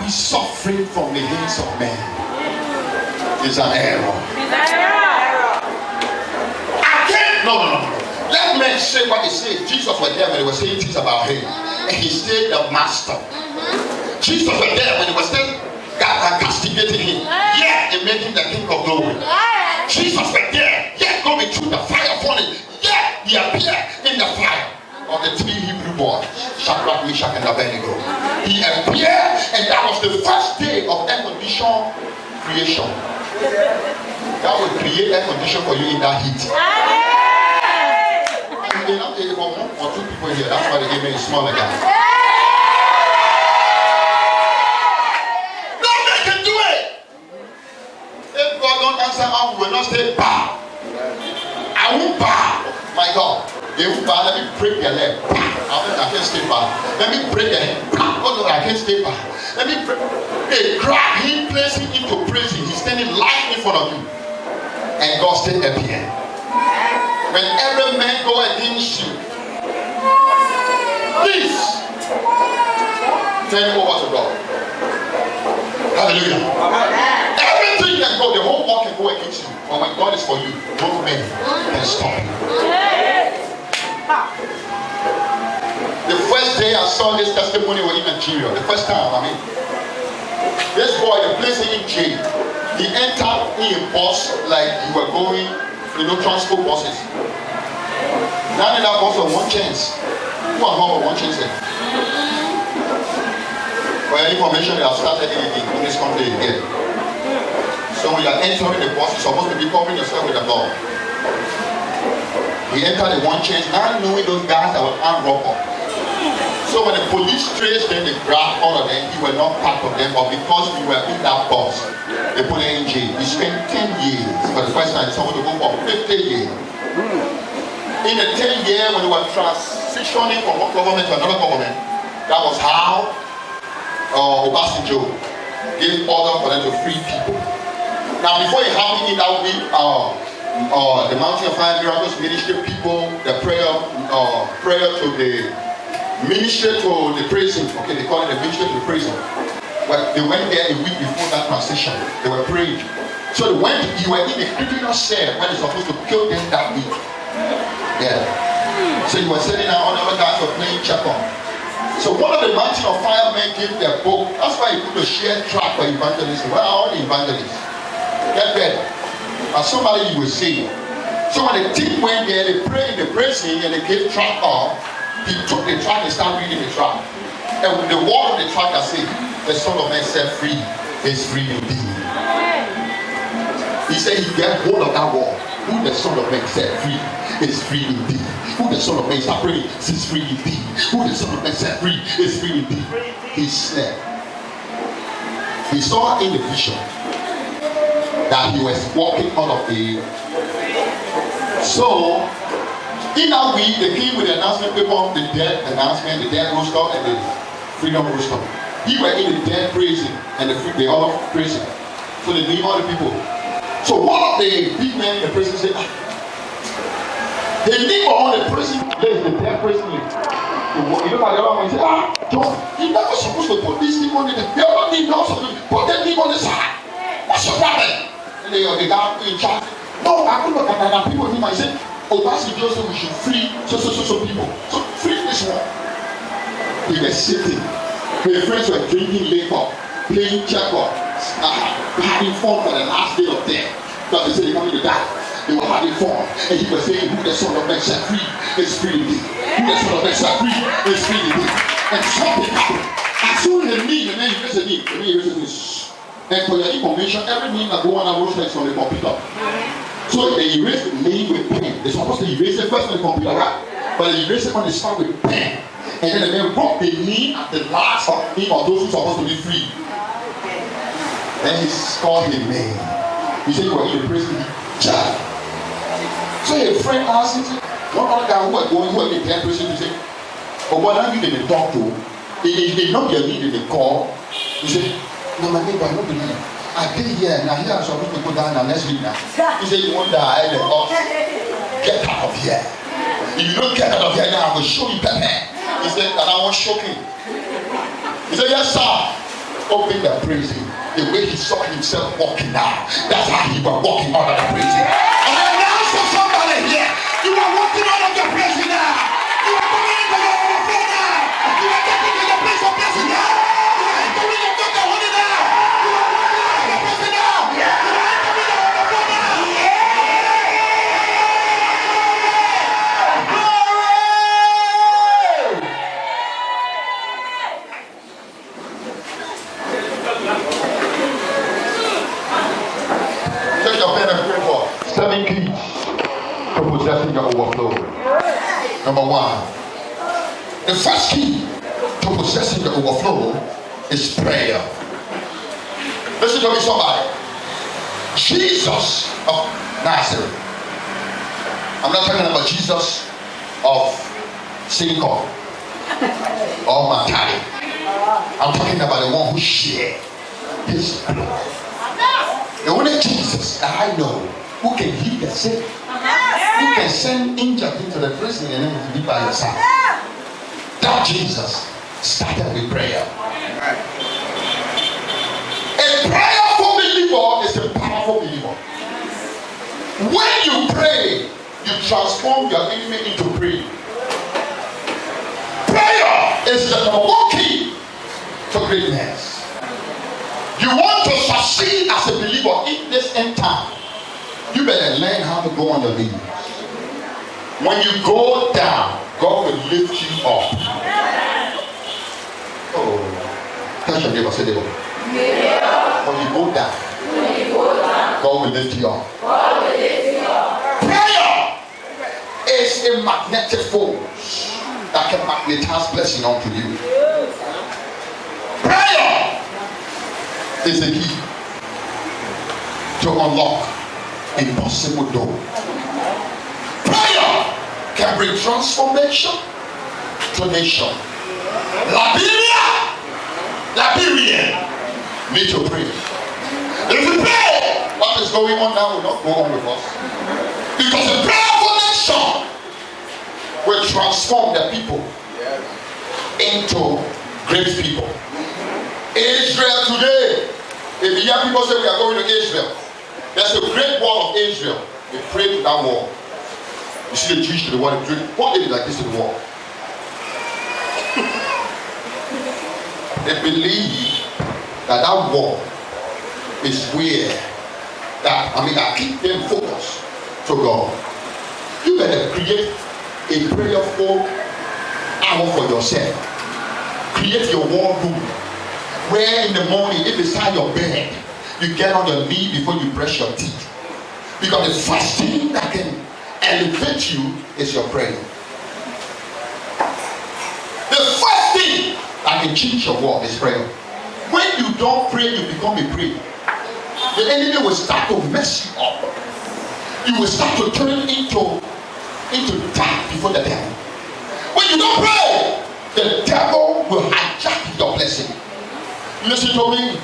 be suffering from the hands of men is an error. No. Let men say what they say. Jesus was there when they were saying things about him, and he stayed the master. Jesus was there when they were still castigating him. Yeah, they made him the king of glory. Jesus was there, yeah, going through the fire furnace. Yeah, he appeared in the fire of the three Hebrew boys, Shadrach, Meshach, and Abednego. He appeared, and that was the first day of air condition creation. God will create air condition for you in that heat. You know, one or two people here, that's why the amen is small like that. No man can do it. If God don't answer, we will not say bow. I won't bow. My God, they won't bow. Let me break their leg. I can't stay bow. Let me break their hand. Oh no, I can't stay bow. Let me break. They grab him, place him into prison. He's standing right in front of you, and God still appeared. When every man go against you, please turn over to God. Hallelujah. Everything can go, the whole world can go against you. But when God is for you, no man can stop you. The first day I saw this testimony was in Nigeria. The first time, this boy, they placed him in jail. He entered in a bus like you were going, transport buses. Now that bus was one chance. Who are home with one chance? For your information, they have started anything in this country again. So when you are entering the bus, you're supposed to be covering yourself with a glove. He entered the one chance, not knowing those guys that were armed robber. So when the police traced them, they grabbed all of them. He was not part of them, but because we were in that bus, they put him in jail. He spent 10 years for the first time. Someone to go for 50 years. In the 10 years when we were transitioning from one government to another government, that was how Obasanjo gave order for them to free people. Now before it happened in that week, the Mountain of Fire Miracles ministry people, the prayer to the ministry to the prison. Okay, they call it the ministry to the prison. But they went there a week before that transition. They were praying. So they went, you were in a criminal cell when they're supposed to kill them that week. Yeah. So you were sitting down, all the other guys were playing checker. So one of the Mountain of Fire men gave their book. That's why he put a share track for evangelists. Where are all the evangelists? Get better. And somebody you will see. So when the team went there, they prayed in the prison and they gave track off. He took the track and started reading the track. And with the word of the track that said, the Son of Man set free is free indeed. He said he got hold of that word. Who the Son of Man set free is free indeed. Who the Son of Man start praying is free indeed. Who the Son of Man set free is free indeed. He slept. He saw in the vision that he was walking out of the. So in that week they came with the announcement paper, the dead announcement, the dead rooster and the freedom rooster. He were in the dead prison and the other prison. So they named all the people. So one of the big men in the prison said, they name all the prison, there's the dead prison. You look at the other one and say, John, you're never supposed to put these people in there. They all need also to put them on the side. What's your problem? And the guy in charge. No, I couldn't look at that. People in my say, Obasanjo said we should free so people. So free this one. He was sitting. My friends were drinking liquor, playing checker, having fun for the last day of death. Because they said they're going to die. They were having fun. And he was saying, who the Son of Man set free is free indeed. Who the Son of Man set free is free indeed. And something happened. As soon as the name, and then you raise the name, and then you raise this. And for your information, every name that go on our roster is on the computer. So they erase the name with pen. They're supposed to erase it first on the computer, right? But they erase it on the spot with pen. And then they wrote the name at the last of name of those who are supposed to be free. Then he called his name. He said, you were in the prison. Child. So a friend asked him, one other guy who was in the prison, he said, but what are you in the talk to? They know their need in the call. He said, no, my neighbor, I don't believe. I did here, and I hear I'm supposed to go down and let's leave now. He said, you won't die, the box. Get out of here. If you don't get out of here now, I will show you Pepe. He said, and I was shocking. He said, yes, sir. opened the prison, the way he saw himself walking now, that's how he was walking out of the prison. And I announce to somebody here, you are walking out of the prison now. You are coming into your overflow now. You are getting to your place of blessing now. You are entering your God the Holy now. You are walking out of the prison now. You are entering your overflow now. Take your pen and pray for 7 keys to possessing your overflow. Number 1, the first key to possessing the overflow is prayer. Listen to me, somebody. Jesus of Nazareth. I'm not talking about Jesus of Silicon or Matari. I'm talking about the one who shared his blood. The only Jesus that I know who can heal the sick, who can send injured into the prison and then be by your side. That Jesus started with prayer. A prayerful believer is a powerful believer. When you pray, you transform your enemy into prey. Prayer is the number 1 key to greatness. You want to succeed as a believer in this end time, you better learn how to go on your knees. When you go down, God will lift you up. Oh, touch your neighbor, say neighbor. When you go down, God will lift you up. Prayer is a magnetic force that can magnetize blessing onto you. Prayer is the key to unlock impossible door. Prayer can bring transformation to nation. Liberian need to pray. If you pray, what is going on now will not go on with us. Because a prayerful nation will transform the people into great people. Israel today, if you hear people say we are going to Israel, there's a great wall of Israel. They pray to that wall. You see the Jews to the wall, what they did like this to the wall. They believe that that wall is where that keep them focused to God. You better create a prayerful hour for yourself. Create your war room where in the morning, if it's time your bed, you get on your knee before you brush your teeth. Because the first thing that can elevate you is your prayer. The first thing that can change your world is prayer. When you don't pray, you become a prey. The enemy will start to mess you up. You will start to turn into dark before the devil. When you don't pray, the devil will hijack your blessing. Listen to me.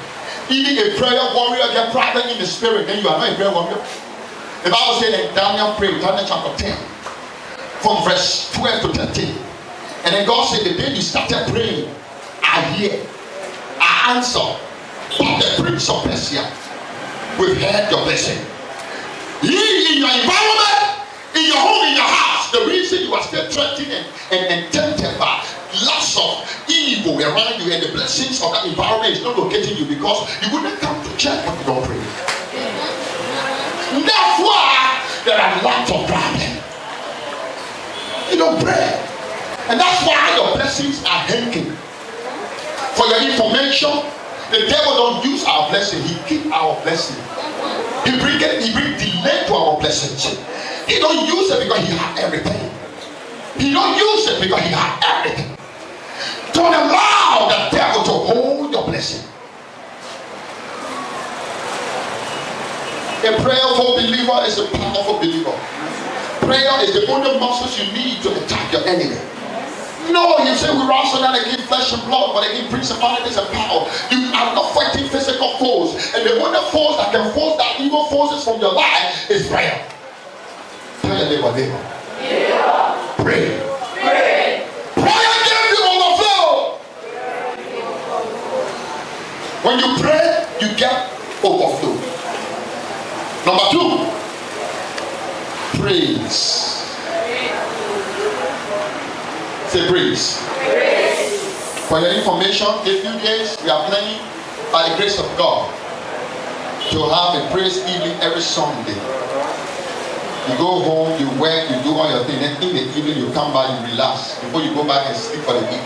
Even a prayer warrior get problem in the spirit, then you are not a prayer warrior. The Bible says that Daniel prayed, Daniel chapter 10, from verse 12 to 13. And then God said, the day you started praying, I hear, I answer. But the Prince of Persia will heard your blessing. In your environment, in your home, in your house, the reason you are still threatened and tempted by lots of evil around you and the blessings of that environment is not locating you because you wouldn't come to church when you don't pray. That's why there are lots of problems. You don't pray. And that's why your blessings are hanging. For your information, the devil don't use our blessing, he keeps our blessing. He bring delay to our blessings. He don't use it because he has everything. He don't use it because he has everything. Don't allow the devil to hold your blessing. A prayerful believer is a powerful believer. Prayer is the only muscles you need to attack your enemy. No, you say we wrestle not against flesh and blood, but against principalities and power. You are not fighting physical foes. And the only force that can force that evil forces from your life is prayer. Tell your neighbor. Yeah. Pray. Prayer gives you overflow. When you pray, you get overflow. Number 2, praise. Say praise. For your information, a few days we are planning, by the grace of God, to have a praise evening every Sunday. You go home, you work, you do all your things, then in the evening you come back, you relax before you go back and sleep for the week.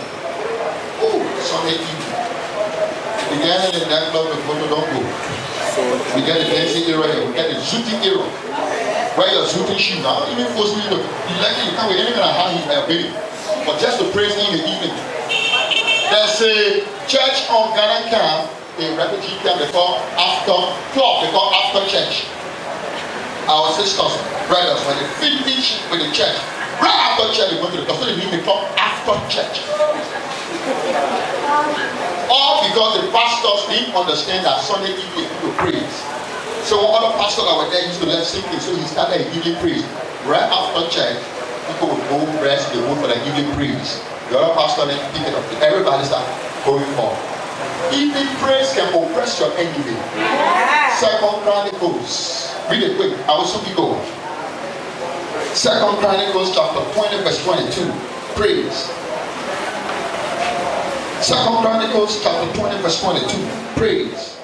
Oh, Sunday evening. We get in that club before you don't go. We get the dancing area here, we get the shooting area. Where you're shooting shoes. Now, even force me to, you can't wait anything how you are baby. But just to praise in the evening. There's a church on Ghana camp, a refugee camp they call after church. Our sisters, brothers, when they finish with the church, right after church they go to the door. So they mean they call after church. All because the pastors didn't understand that Sunday evening people praise. So other pastors that were there used to let singing, so he started a evening praise. Right after church, people would go rest, they go for the evening praise. The other pastor then pick it up. Everybody start going for. Evening praise can oppress your enemy. Second Chronicles. Read it quick. I will soon be going. Second Chronicles chapter 20 verse 22. Praise. Second Chronicles chapter 20 verse 22. Praise.